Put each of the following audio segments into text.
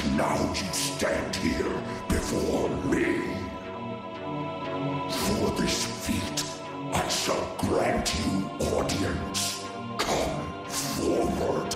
And now you stand here before me. For this feat, I shall grant you audience. Come forward.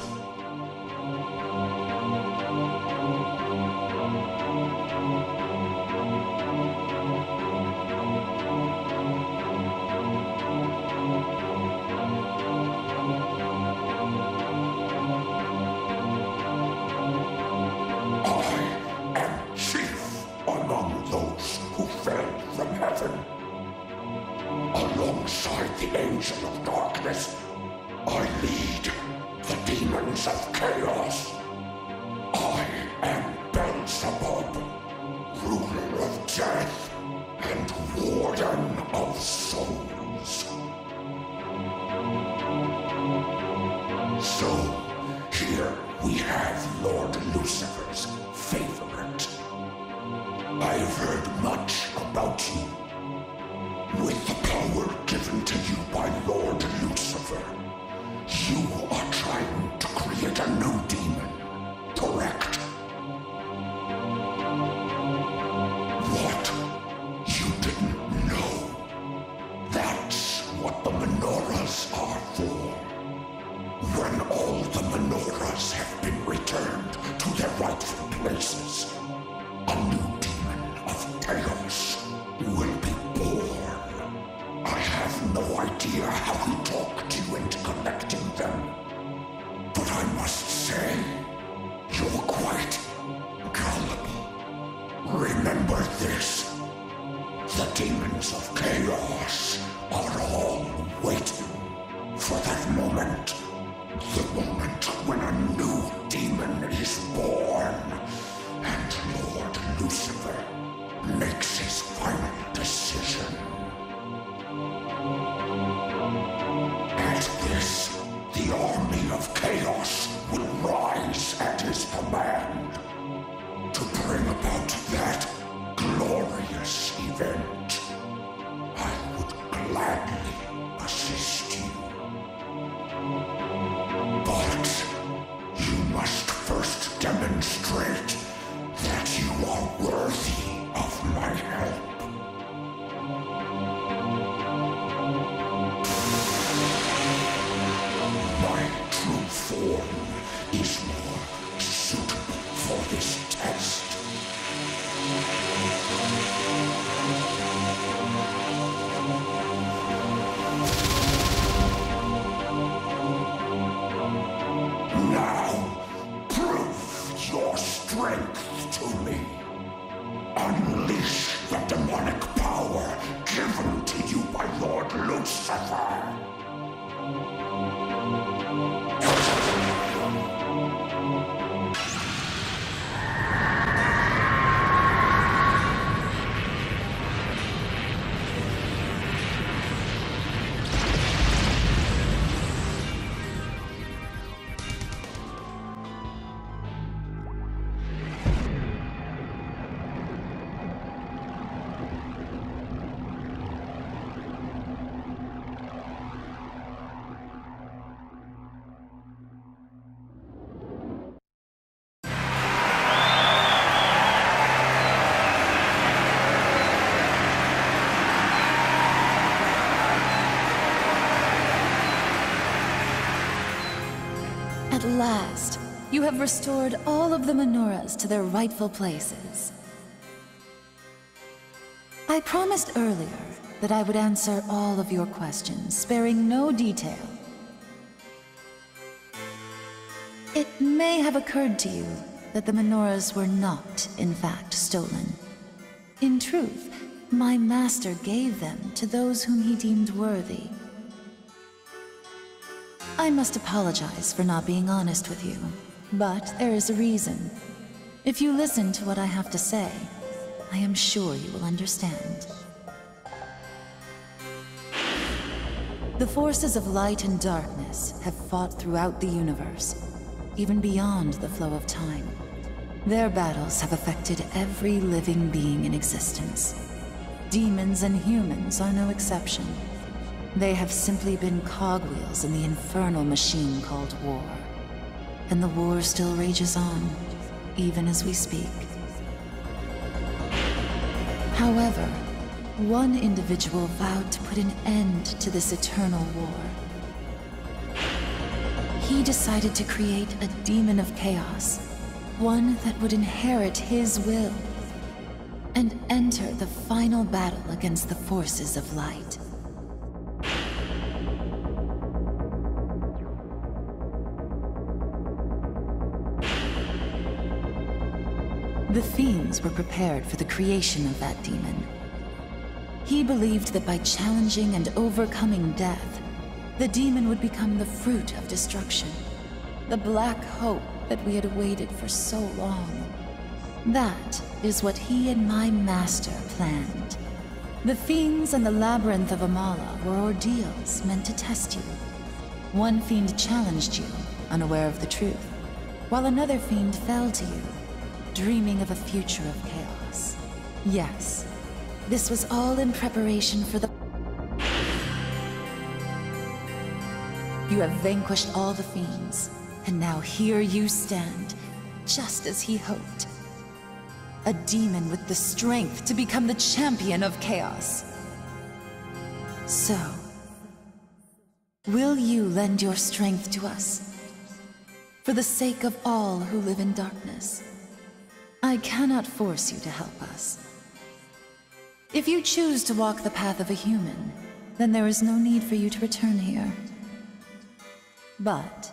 Alongside the Angel of Darkness, I lead the demons of chaos. I am Beelzebub, ruler of death and warden of souls. So, here we have Lord Lucifer's favorite. I've heard much about you. With the power given to you by Lord Lucifer, you are trying to create a new demon, correct? What? You didn't know? That's what the menorahs are for. When all the menorahs have been returned to their rightful places, a new demon of chaos will be born. I have no idea how he talked you into collecting them, but I must say, you're quite gullible. Remember this, the demons of chaos are all waiting for that moment, the moment when a new demon is born, and Lord Lucifer makes his final decision. At this, the army of chaos will rise at his command to bring about that glorious event. I would gladly assist you. But you must first demonstrate that you are worthy of my help. Form is more suitable for this test. Now, prove your strength to me. Unleash the demonic power given to you by Lord Lucifer. At last, you have restored all of the menorahs to their rightful places. I promised earlier that I would answer all of your questions, sparing no detail. It may have occurred to you that the menorahs were not, in fact, stolen. In truth, my master gave them to those whom he deemed worthy. I must apologize for not being honest with you, but there is a reason. If you listen to what I have to say, I am sure you will understand. The forces of light and darkness have fought throughout the universe, even beyond the flow of time. Their battles have affected every living being in existence. Demons and humans are no exception. They have simply been cogwheels in the infernal machine called war. And the war still rages on. even as we speak. However, one individual vowed to put an end to this eternal war. He decided to create a demon of chaos, one that would inherit his will, and enter the final battle against the forces of light. The fiends were prepared for the creation of that demon. He believed that by challenging and overcoming death, the demon would become the fruit of destruction, the black hope that we had awaited for so long. That is what he and my master planned. The fiends and the labyrinth of Amala were ordeals meant to test you. One fiend challenged you, unaware of the truth, while another fiend fell to you, dreaming of a future of chaos. Yes, this was all in preparation for the... You have vanquished all the fiends, and now here you stand, just as he hoped. A demon with the strength to become the champion of chaos. So, will you lend your strength to us? For the sake of all who live in darkness. I cannot force you to help us. If you choose to walk the path of a human, then there is no need for you to return here. But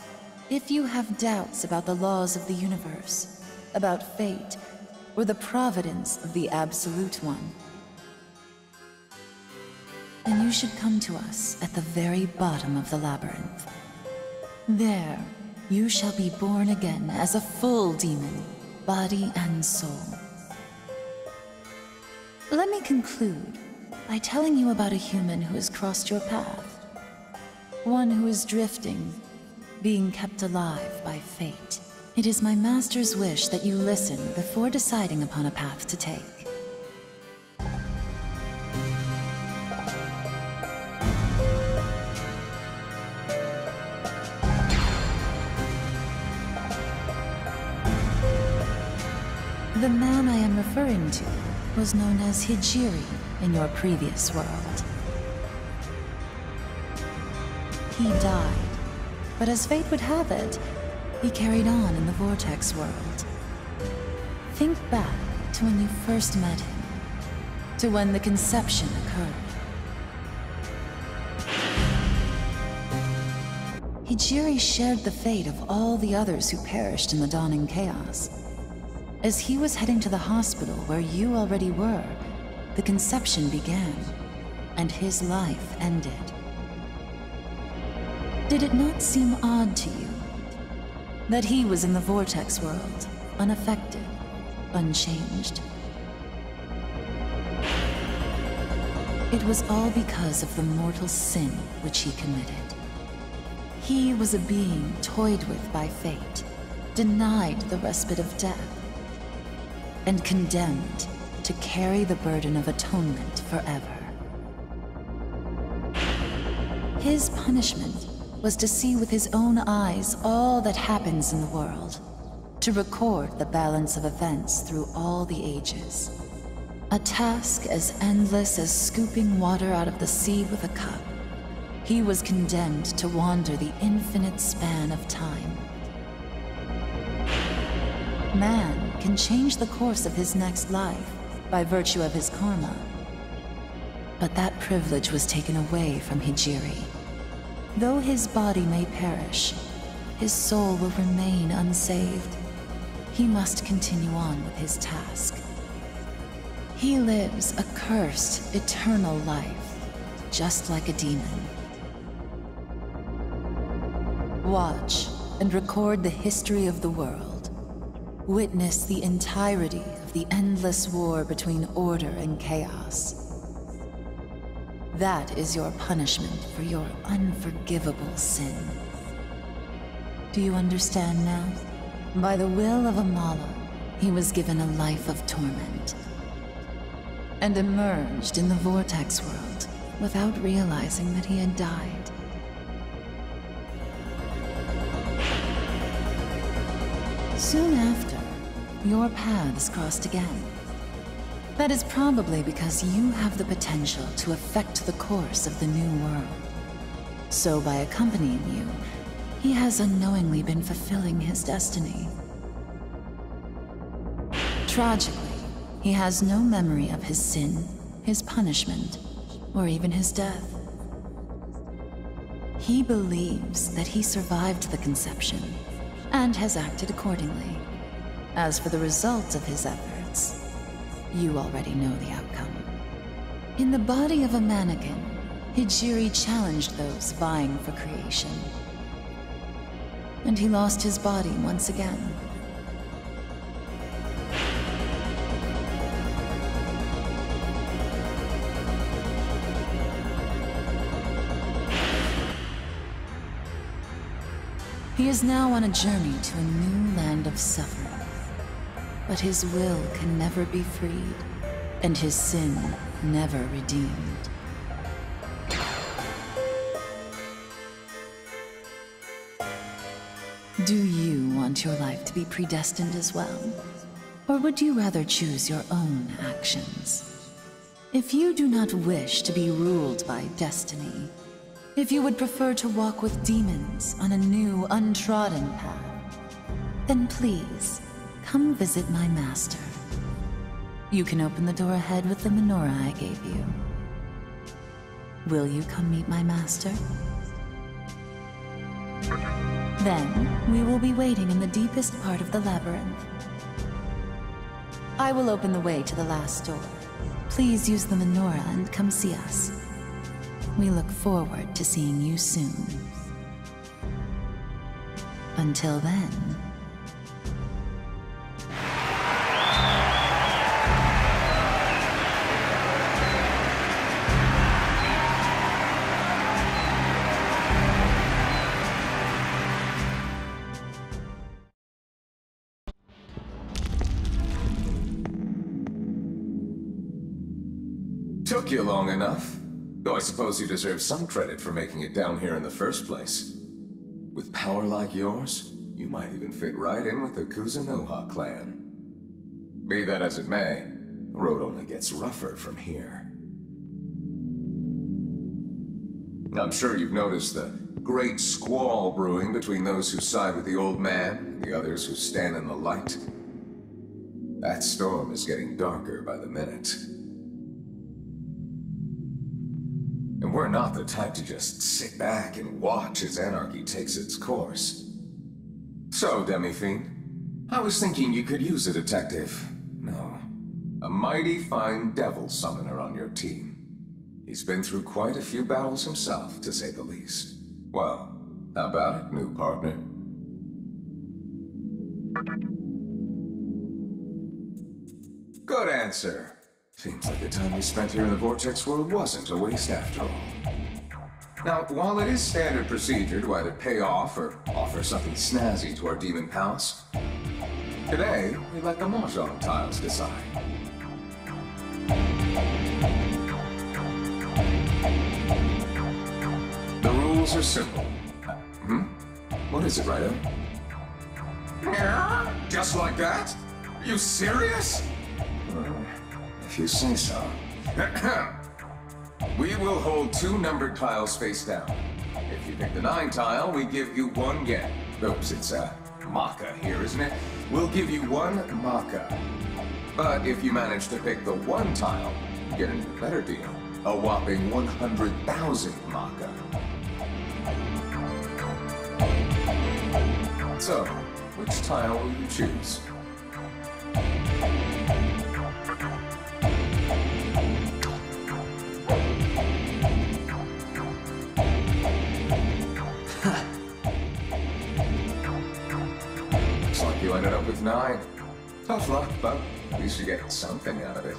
if you have doubts about the laws of the universe, about fate, or the providence of the Absolute One, then you should come to us at the very bottom of the labyrinth. There, you shall be born again as a full demon, body and soul. Let me conclude by telling you about a human who has crossed your path. One who is drifting, being kept alive by fate. It is my master's wish that you listen before deciding upon a path to take. The man I am referring to was known as Hijiri in your previous world. He died, but as fate would have it, he carried on in the Vortex World. Think back to when you first met him, to when the conception occurred. Hijiri shared the fate of all the others who perished in the dawning chaos. As he was heading to the hospital where you already were, the conception began, and his life ended. Did it not seem odd to you that he was in the Vortex World, unaffected, unchanged? It was all because of the mortal sin which he committed. He was a being toyed with by fate, denied the respite of death, and condemned to carry the burden of atonement forever. His punishment was to see with his own eyes all that happens in the world, to record the balance of events through all the ages. A task as endless as scooping water out of the sea with a cup. He was condemned to wander the infinite span of time. Man can change the course of his next life by virtue of his karma. But that privilege was taken away from Hijiri. Though his body may perish, his soul will remain unsaved. He must continue on with his task. He lives a cursed, eternal life, just like a demon. Watch and record the history of the world. Witness the entirety of the endless war between order and chaos. That is your punishment for your unforgivable sin. Do you understand now? By the will of Amala, he was given a life of torment, and emerged in the Vortex World without realizing that he had died. Soon after, your paths crossed again. That is probably because you have the potential to affect the course of the new world. So by accompanying you, he has unknowingly been fulfilling his destiny. Tragically, he has no memory of his sin, his punishment, or even his death. He believes that he survived the conception, and has acted accordingly. As for the results of his efforts, you already know the outcome. In the body of a mannequin, Hijiri challenged those vying for creation. And he lost his body once again. He is now on a journey to a new land of suffering. But his will can never be freed, and his sin never redeemed. Do you want your life to be predestined as well? Or would you rather choose your own actions? If you do not wish to be ruled by destiny, if you would prefer to walk with demons on a new, untrodden path, then please, come visit my master. You can open the door ahead with the menorah I gave you. Will you come meet my master? Then, we will be waiting in the deepest part of the labyrinth. I will open the way to the last door. Please use the menorah and come see us. We look forward to seeing you soon. Until then... Took you long enough. Though I suppose you deserve some credit for making it down here in the first place. With power like yours, you might even fit right in with the Kuzunoha clan. Be that as it may, the road only gets rougher from here. I'm sure you've noticed the great squall brewing between those who side with the old man and the others who stand in the light. That storm is getting darker by the minute. And we're not the type to just sit back and watch as anarchy takes its course. So, Demi-Fiend, I was thinking you could use a detective. No, a mighty fine devil summoner on your team. He's been through quite a few battles himself, to say the least. Well, how about it, new partner? Good answer. Seems like the time we spent here in the Vortex World wasn't a waste after all. Now, while it is standard procedure to either pay off or offer something snazzy to our demon pals, today we let the Mahjong tiles decide. The rules are simple. What is it, Ryder? Yeah? Just like that? Are you serious? If you say so. We will hold 2 numbered tiles face down. If you pick the 9 tile, we give you 1 yen. Oops, it's a Maka here, isn't it? We'll give you 1 Maka. But if you manage to pick the 1 tile, you get an even better deal. A whopping 100,000 Maka. So, which tile will you choose? Looks like you ended up with 9. Tough luck, but at least you get something out of it.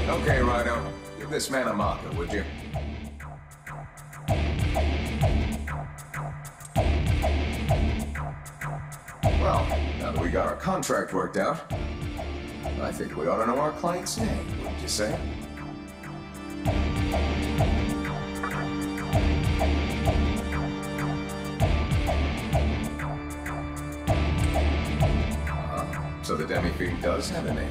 Okay, Rhino. Give this man a Maka, would you? Well, now that we got our contract worked out, I think we ought to know our client's name, wouldn't you say? Demi-Fiend does have a name.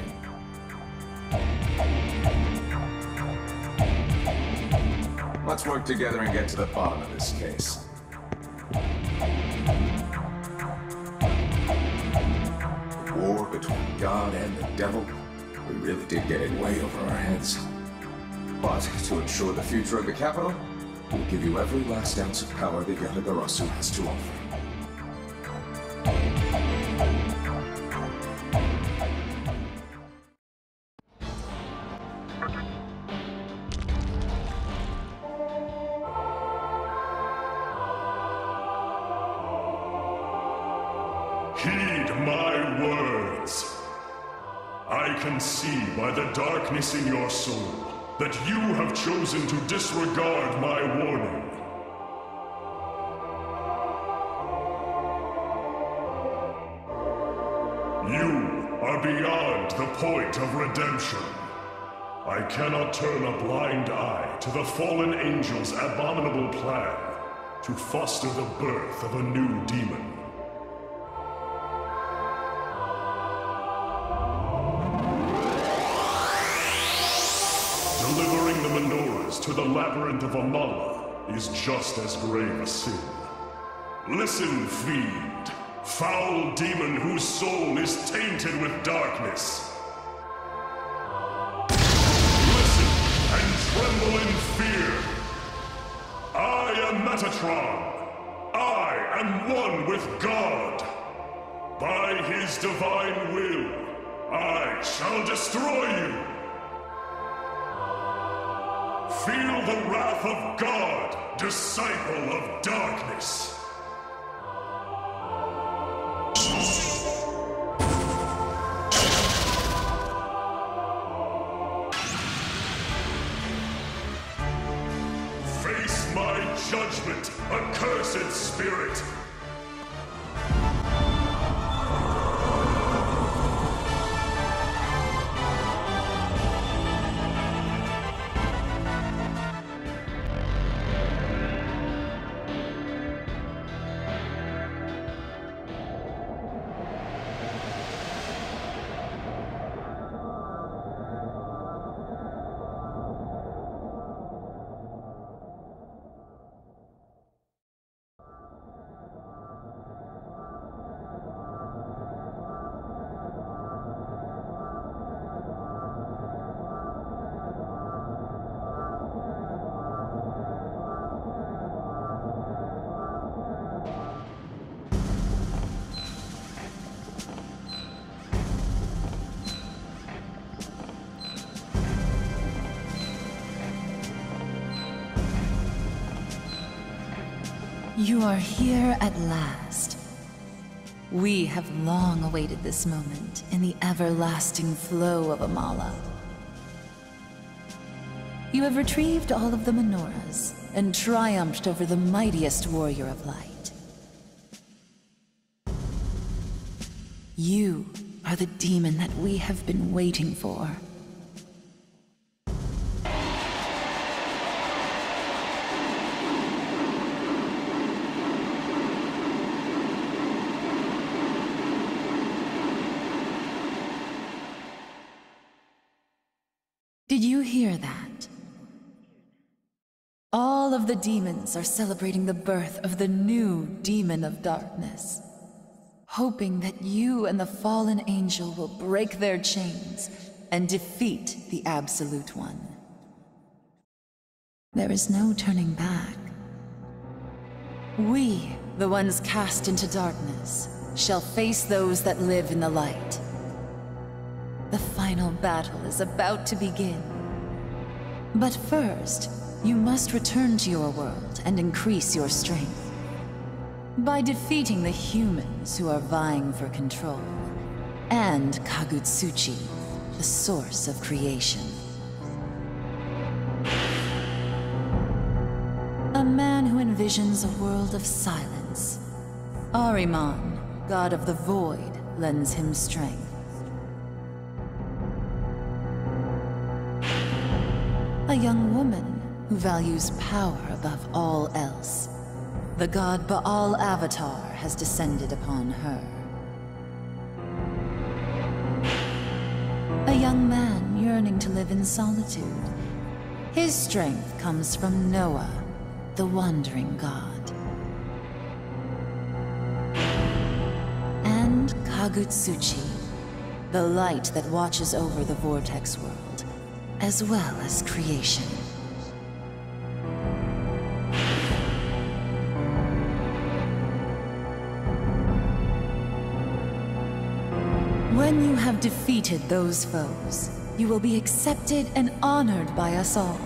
Let's work together and get to the bottom of this case. The war between God and the devil, we really did get it way over our heads. But to ensure the future of the capital, we'll give you every last ounce of power that Yatagarasu has to offer. Heed my words. I can see by the darkness in your soul that you have chosen to disregard my warning. You are beyond the point of redemption. I cannot turn a blind eye to the fallen angel's abominable plan to foster the birth of a new demon. Delivering the menorahs to the labyrinth of Amala is just as grave a sin. Listen, fiend, foul demon whose soul is tainted with darkness. Listen and tremble in fear. I am Metatron. I am one with God. By his divine will, I shall destroy you. Feel the wrath of God, disciple of darkness. Face my judgment, accursed spirit. You are here at last. We have long awaited this moment in the everlasting flow of Amala. You have retrieved all of the menorahs and triumphed over the mightiest warrior of light. You are the demon that we have been waiting for. Did you hear that? All of the demons are celebrating the birth of the new demon of darkness, hoping that you and the fallen angel will break their chains and defeat the Absolute One. There is no turning back. We, the ones cast into darkness, shall face those that live in the light. The final battle is about to begin. But first, you must return to your world and increase your strength. By defeating the humans who are vying for control, and Kagutsuchi, the source of creation. A man who envisions a world of silence. Ahriman, god of the void, lends him strength. A young woman who values power above all else. The god Baal Avatar has descended upon her. A young man yearning to live in solitude. His strength comes from Noah, the wandering god. And Kagutsuchi, the light that watches over the Vortex World, as well as creation. When you have defeated those foes, you will be accepted and honored by us all.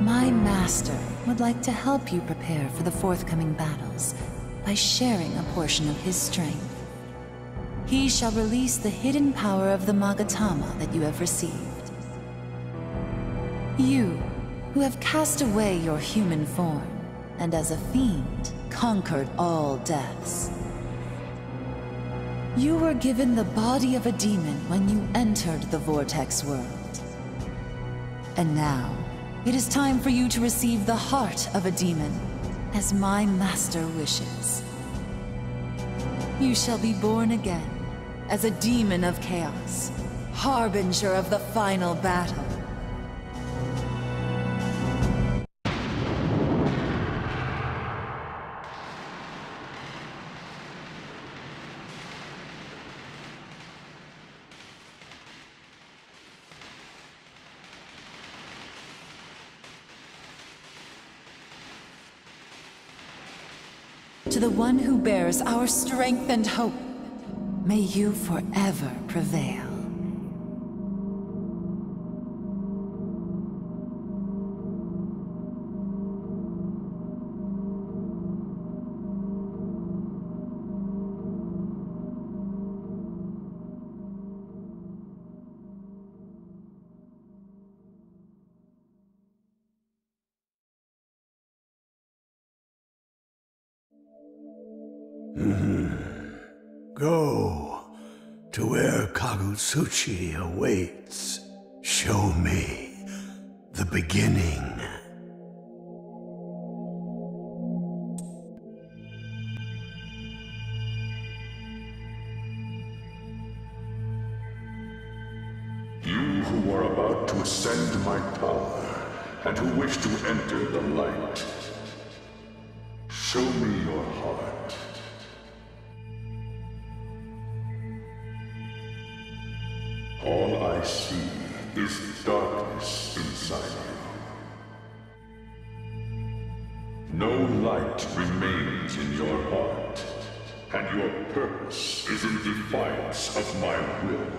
My master would like to help you prepare for the forthcoming battles by sharing a portion of his strength. He shall release the hidden power of the Magatama that you have received. You, who have cast away your human form, and as a fiend, conquered all deaths. You were given the body of a demon when you entered the Vortex World. And now, it is time for you to receive the heart of a demon, as my master wishes. You shall be born again, as a demon of chaos, harbinger of the final battle. To the one who bears our strength and hope, may you forever prevail. Go to where Kagutsuchi awaits. Show me the beginning. You who are about to ascend my power, and who wish to enter the light, show me your heart. All I see is darkness inside you. No light remains in your heart, and your purpose is in defiance of my will.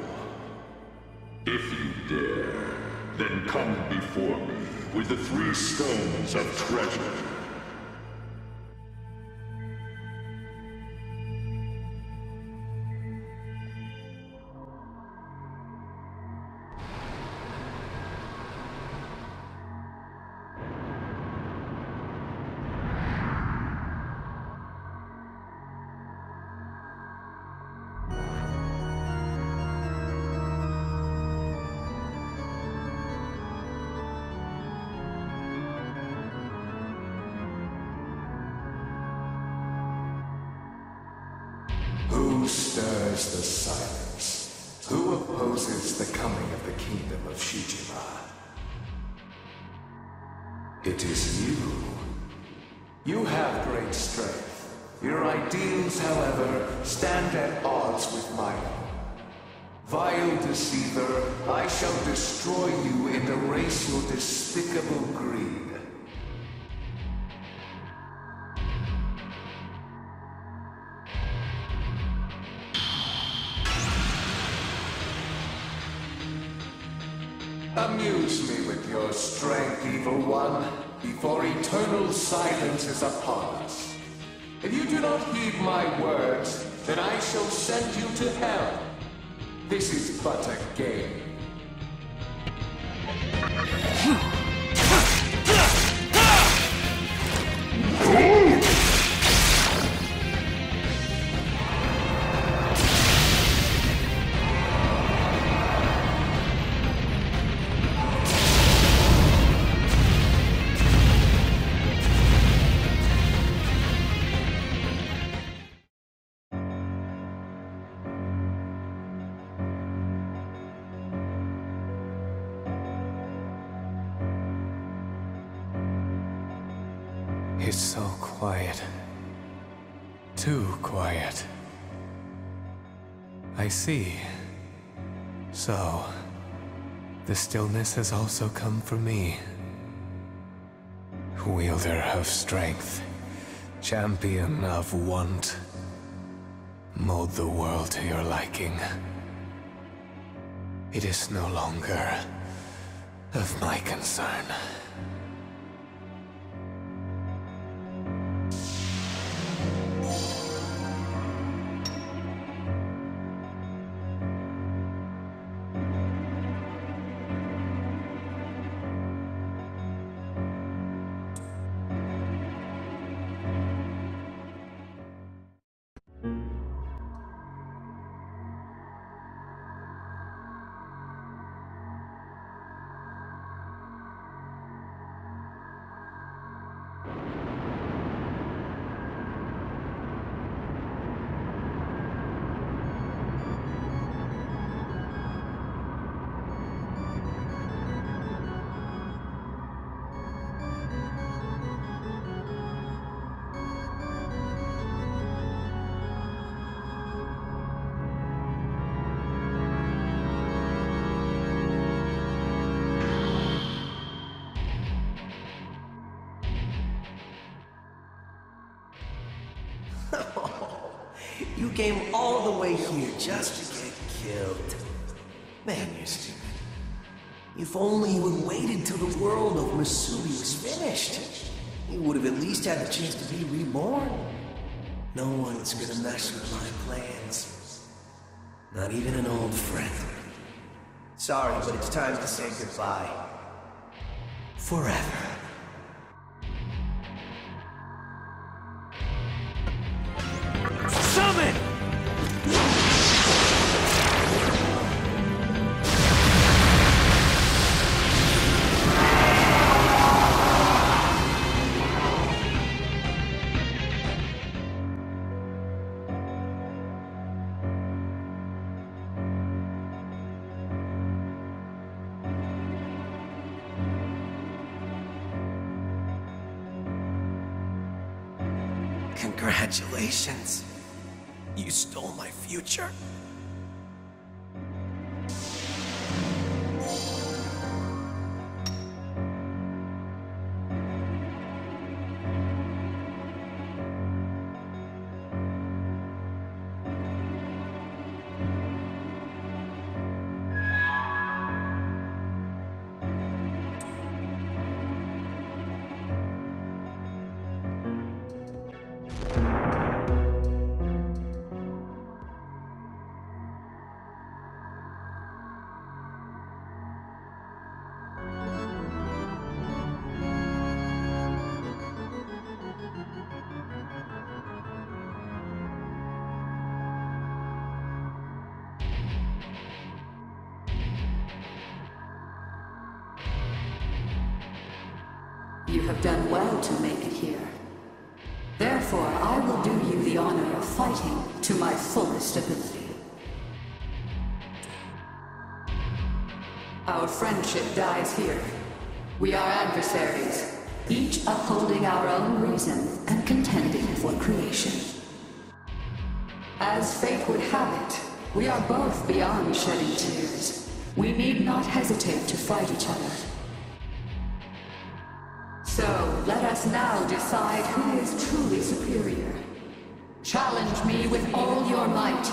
If you dare, then come before me with the 3 stones of treasure. Who stirs the silence? Who opposes the coming of the kingdom of Shijima? It is you. You have great strength. Your ideals, however, stand at odds with mine. Vile deceiver, I shall destroy you and erase your despicable greed. Amuse me with your strength, evil one, before eternal silence is upon us. If you do not heed my words, then I shall send you to hell. This is but a game. It's so quiet. Too quiet. I see. So, the stillness has also come for me. Wielder of strength, champion of want. Mold the world to your liking. It is no longer of my concern. You came all the way here just to get killed. Man, you're stupid. If only you had waited till the world of Masumi was finished, you would have at least had the chance to be reborn. No one's gonna mess with my plans. Not even an old friend. Sorry, but it's time to say goodbye. Forever. Summon! Congratulations. You stole my future. You have done well to make it here. Therefore, I will do you the honor of fighting to my fullest ability. Our friendship dies here. We are adversaries, each upholding our own reason and contending for creation. As fate would have it, we are both beyond shedding tears. We need not hesitate to fight each other. So, let us now decide who is truly superior. Challenge me with all your might.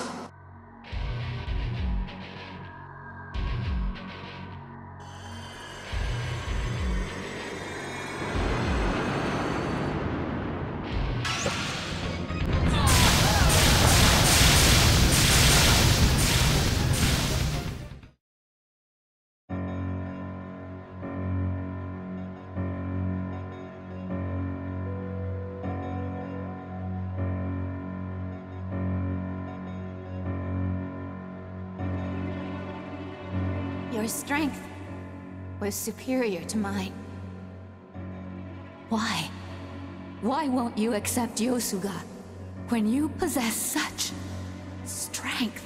Your strength was superior to mine. Why? Why won't you accept Yosuga when you possess such strength?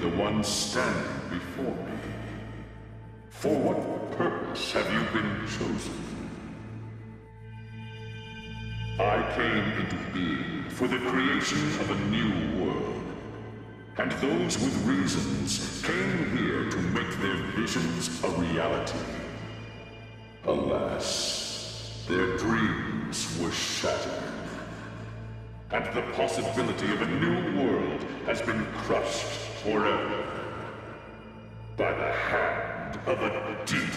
the one standing before me. For what purpose have you been chosen? I came into being for the creation of a new world. And those with reasons came here to make their visions a reality. Alas, their dreams were shattered. And the possibility of a new world has been crushed forever by the hand of a demon.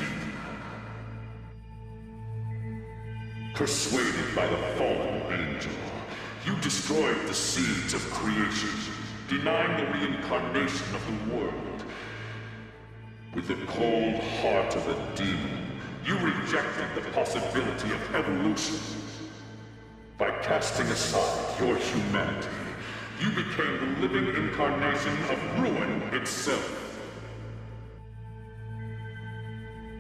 Persuaded by the fallen angel, you destroyed the seeds of creation, denying the reincarnation of the world. With the cold heart of a demon, you rejected the possibility of evolution. By casting aside your humanity, you became the living incarnation of ruin itself.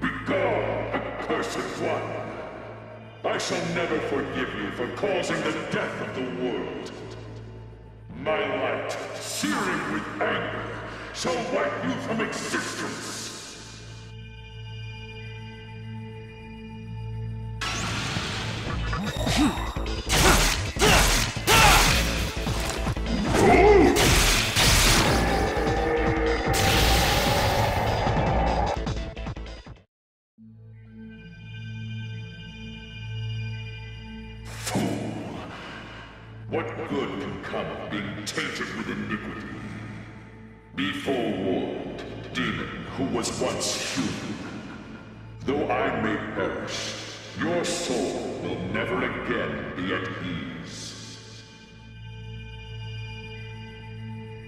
Begone, accursed one! I shall never forgive you for causing the death of the world. My light, searing with anger, shall wipe you from existence. What good can come of being tainted with iniquity? Be forewarned, demon who was once human. Though I may perish, your soul will never again be at ease.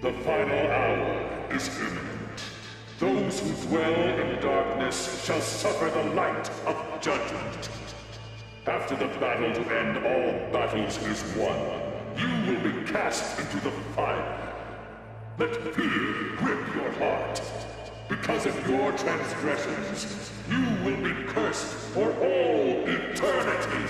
The final hour is imminent. Those who dwell in darkness shall suffer the light of judgment. After the battle to end all battles is won, you will be cast into the fire. Let fear grip your heart. Because of your transgressions, you will be cursed for all eternity.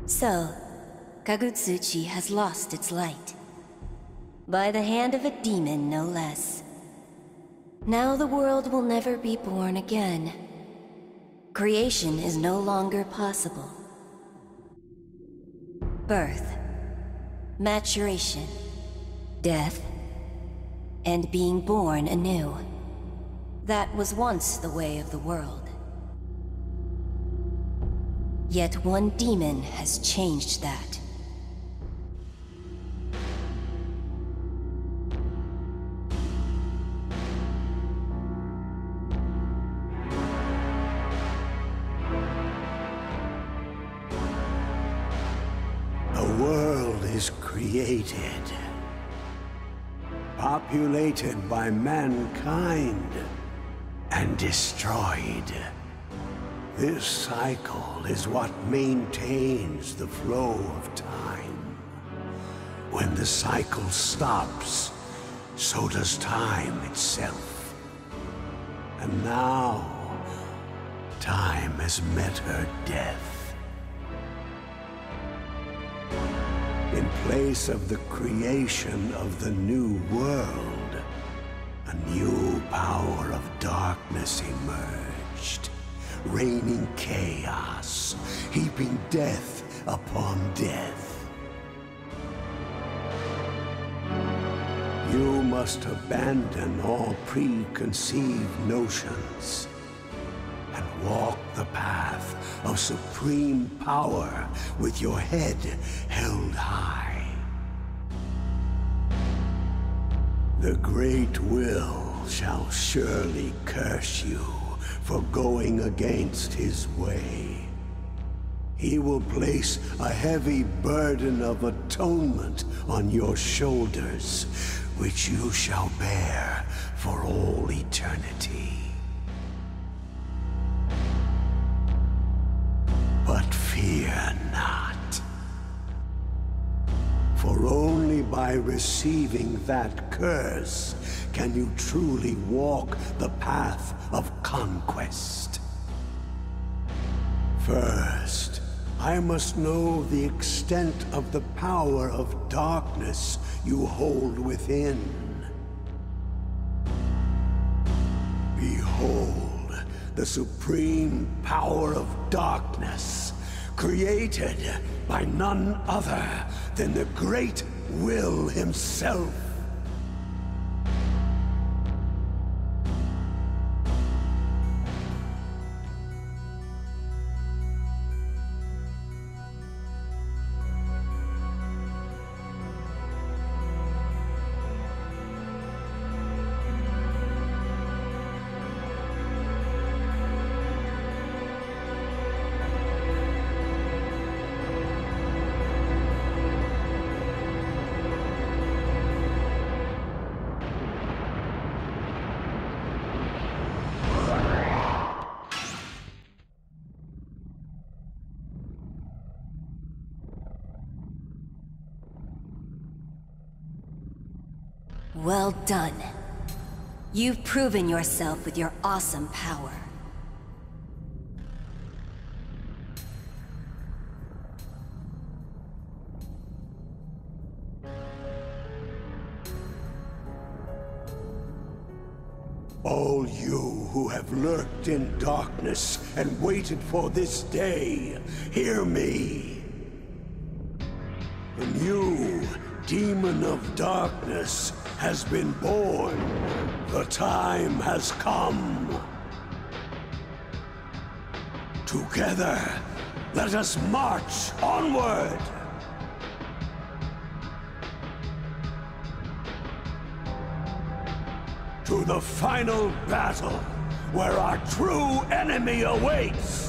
So, Kagutsuchi has lost its light. By the hand of a demon, no less. Now the world will never be born again. Creation is no longer possible. Birth, maturation, death, and being born anew. That was once the way of the world. Yet one demon has changed that. The world is created, populated by mankind, and destroyed. This cycle is what maintains the flow of time. When the cycle stops, so does time itself. And now, time has met her death. In place of the creation of the new world, a new power of darkness emerged. Raining chaos, heaping death upon death. You must abandon all preconceived notions and walk the path of supreme power with your head held high. The great will shall surely curse you for going against his way. He will place a heavy burden of atonement on your shoulders, which you shall bear for all eternity. But fear not, for only by receiving that curse can you truly walk the path of conquest. First, I must know the extent of the power of darkness you hold within. Behold, the supreme power of darkness, created by none other than the great will himself. Well done. You've proven yourself with your awesome power. All you who have lurked in darkness and waited for this day, hear me. The new demon of darkness has been born. The time has come. Together, let us march onward. To the final battle, where our true enemy awaits!